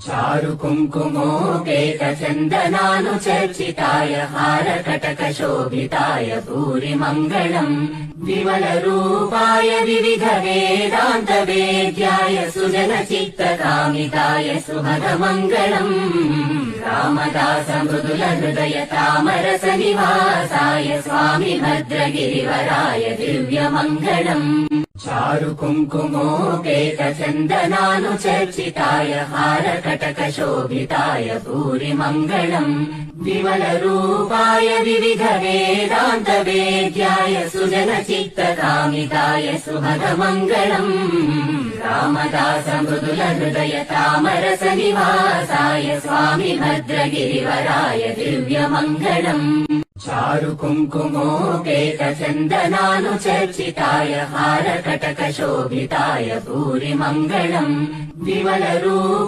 चारु कुङ्कुमोपेतचन्दनानुचर्चिताय हारकटकशोभिताय भूरिमङ्गलम् विमलरूपाय विविधवेदान्तवेद्याय सुजनचित्तकामिताय सुभगमङ्गलम् रामदास मृदुलहृदय तामरसनिवासाय स्वामि भद्रगिरिवराय दिव्यमङ्गलम् चारु कुङ्कुमोपेतचन्दनानुचर्चिताय हारकटकशोभिताय भूरिमङ्गलम् विमलरूपाय विविधवेदान्तवेद्याय सुजनचित्तकामिताय सुभगमङ्गलम् रामदास मृदुलहृदय तामरसनिवासाय स्वामि भद्रगिरिवराय दिव्यमङ्गलम् चारु कुङ्कुमोपेतचन्दनानुचर्चिताय हारकटकशोभिताय भूरिमङ्गलम् विमलरूपाय